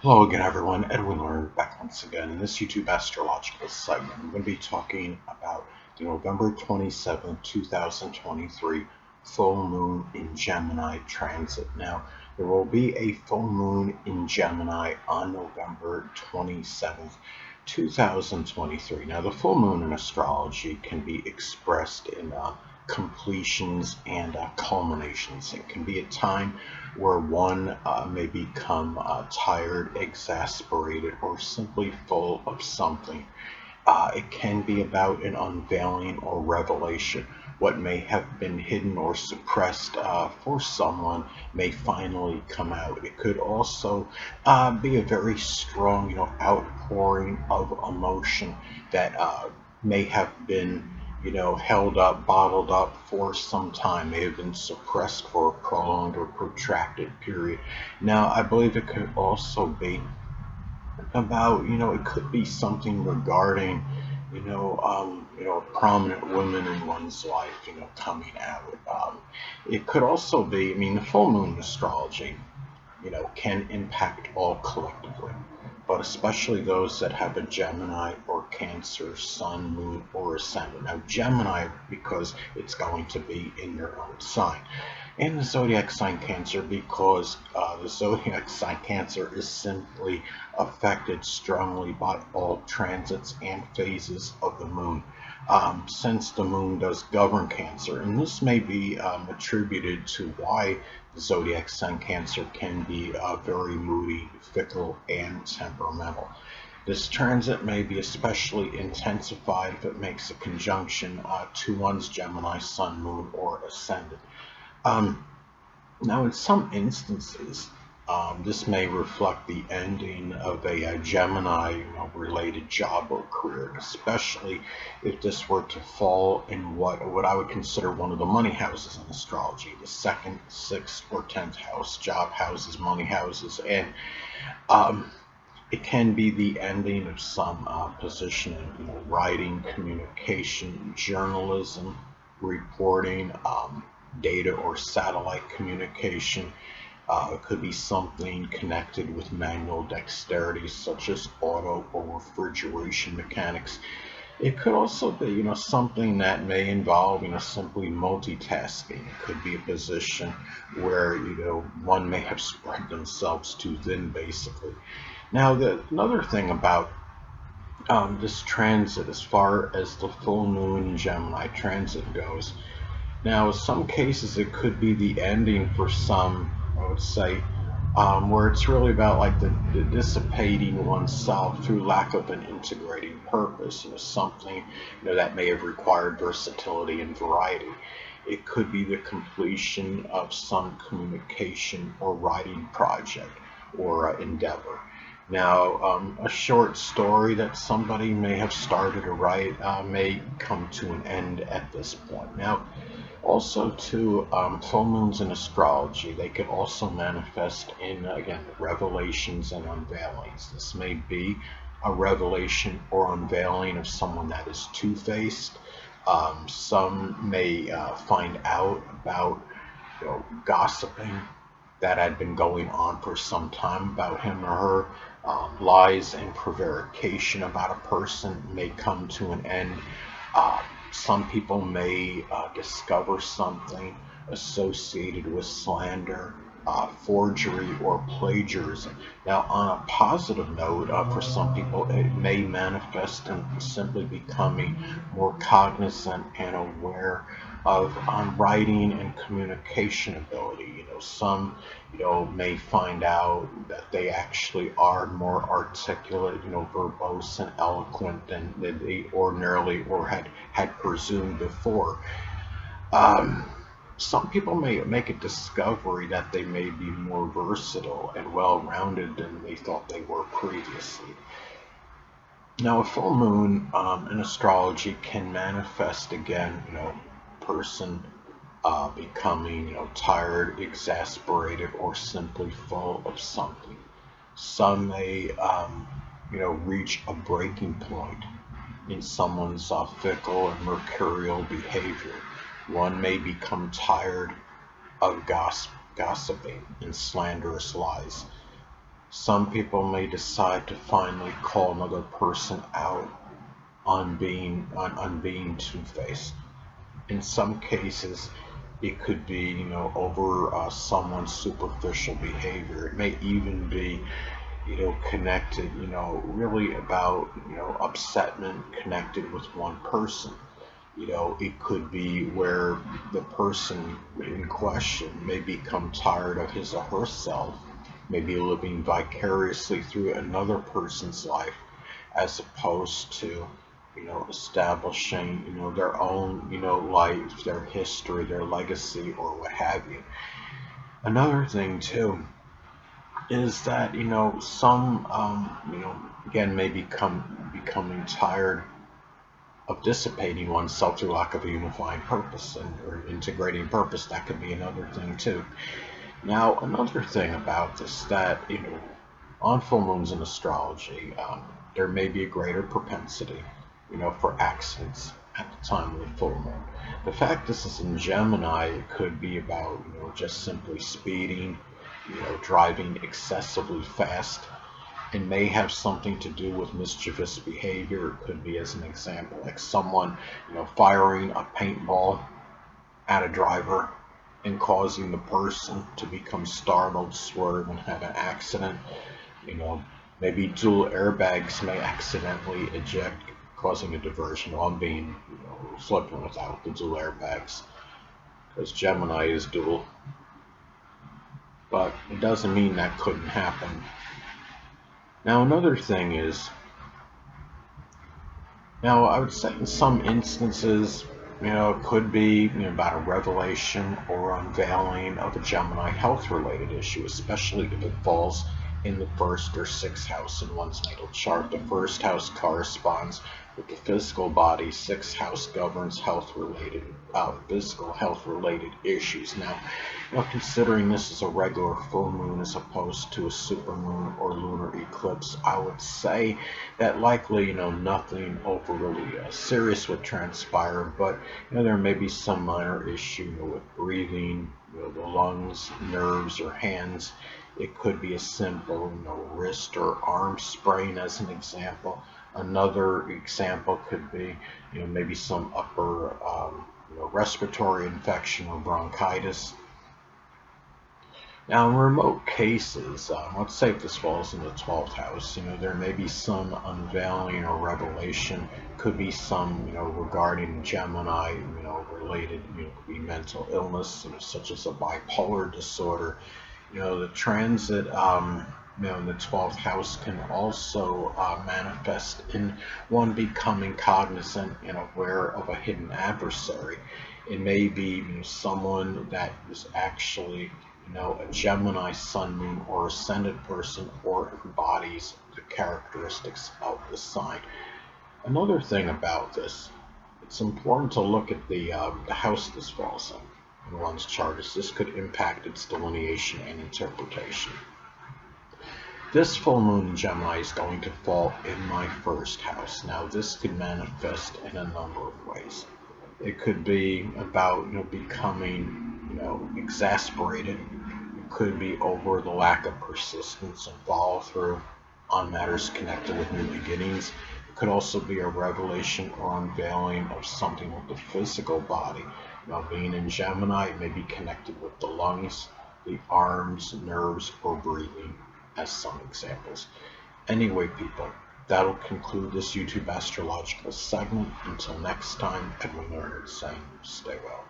Hello again, everyone. Edwin Learn back once again in this YouTube astrological segment. I'm going to be talking about the November 27th, 2023 full moon in Gemini transit. Now, there will be a full moon in Gemini on November 27th, 2023. Now, the full moon in astrology can be expressed in completions and culminations. It can be a time where one may become tired, exasperated, or simply full of something. It can be about an unveiling or revelation. What may have been hidden or suppressed for someone may finally come out. It could also be a very strong, outpouring of emotion that may have been, held up, bottled up for some time, may have been suppressed for a prolonged or protracted period. Now, I believe it could also be about, it could be something regarding, prominent women in one's life, coming out. It could also be, the full moon astrology, can impact all collectively, but especially those that have a Gemini or Cancer, Sun, Moon, or Ascendant. Now, Gemini, because it's going to be in your own sign, and the zodiac sign Cancer, because the zodiac sign Cancer is simply affected strongly by all transits and phases of the moon. Since the moon does govern Cancer, and this may be attributed to why the zodiac sign Cancer can be very moody, fickle, and temperamental. This transit may be especially intensified if it makes a conjunction to one's Gemini, Sun, Moon, or Ascendant. Um, Now, in some instances, this may reflect the ending of a Gemini related job or career, especially if this were to fall in what I would consider one of the money houses in astrology, the second, sixth, or 10th house, job houses, money houses, and um, it can be the ending of some position in writing, communication, journalism, reporting, data or satellite communication. It could be something connected with manual dexterity, such as auto or refrigeration mechanics. It could also be, something that may involve, simply multitasking. It could be a position where, one may have spread themselves too thin, basically. Now, another thing about this transit, as far as the full moon Gemini transit goes, now, in some cases, it could be the ending for some, I would say, where it's really about like the dissipating oneself through lack of an integrating purpose, something, that may have required versatility and variety. It could be the completion of some communication or writing project or endeavor. Now, a short story that somebody may have started to write may come to an end at this point. Now, also, too, full moons in astrology, they can also manifest in, again, revelations and unveilings. This may be a revelation or unveiling of someone that is two-faced. Some may find out about, gossiping that had been going on for some time about him or her. Lies and prevarication about a person may come to an end. Uh, some people may discover something associated with slander, forgery, or plagiarism. Now, on a positive note, for some people, it may manifest in simply becoming more cognizant and aware of writing and communication ability. Some, may find out that they actually are more articulate, verbose and eloquent than they ordinarily or had presumed before. Um, some people may make a discovery that they may be more versatile and well-rounded than they thought they were previously. Now, a full moon in astrology can manifest again, person becoming, tired, exasperated, or simply full of something. Some may, reach a breaking point in someone's fickle and mercurial behavior. One may become tired of gossiping and slanderous lies. Some people may decide to finally call another person out on being two-faced. In some cases, it could be, over someone's superficial behavior. It may even be, connected, really about, upsetment connected with one person. It could be where the person in question may become tired of his or herself, maybe living vicariously through another person's life, as opposed to, establishing, their own, life, their history, their legacy, or what have you. Another thing too is that, some, again, may becoming tired of dissipating oneself through lack of a unifying purpose or integrating purpose. That could be another thing too. Now, another thing about this that, on full moons in astrology, there may be a greater propensity, for accidents at the time of the full moon. The fact this is in Gemini, it could be about, just simply speeding, driving excessively fast. It may have something to do with mischievous behavior. It could be, as an example, like someone, firing a paintball at a driver and causing the person to become startled, swerve, and have an accident. You know, maybe dual airbags may accidentally eject, causing a diversion. Well, I'm being, flippant without the dual airbags because Gemini is dual, but it doesn't mean that couldn't happen. Now, another thing is, now I would say in some instances, it could be, about a revelation or unveiling of a Gemini health-related issue, especially if it falls in the first or sixth house in one's natal chart. The first house corresponds with the physical body. Sixth house governs physical health-related issues. Now, considering this is a regular full moon as opposed to a supermoon or lunar eclipse, I would say that likely, nothing overly serious would transpire, but, there may be some minor issue, with breathing, the lungs, nerves, or hands. It could be a simple, wrist or arm sprain, as an example. Another example could be, maybe some upper, respiratory infection or bronchitis. Now, in remote cases, let's say if this falls in the 12th house, there may be some unveiling or revelation. Could be some, regarding Gemini, related, could be mental illness, such as a bipolar disorder. The transit, in the 12th house can also manifest in one becoming cognizant and aware of a hidden adversary. It may be, someone that is actually, a Gemini sun, moon, or ascendant person, or embodies the characteristics of the sign. Another thing about this, it's important to look at the house this falls in one's chart, as this could impact its delineation and interpretation. This full moon in Gemini is going to fall in my first house. Now, this could manifest in a number of ways. It could be about, becoming, exasperated. It could be over the lack of persistence and follow through on matters connected with new beginnings. It could also be a revelation or unveiling of something with the physical body. Being in Gemini, it may be connected with the lungs, the arms, nerves, or breathing, as some examples. Anyway, people, that'll conclude this YouTube astrological segment. Until next time, Edwin Leonard saying, stay well.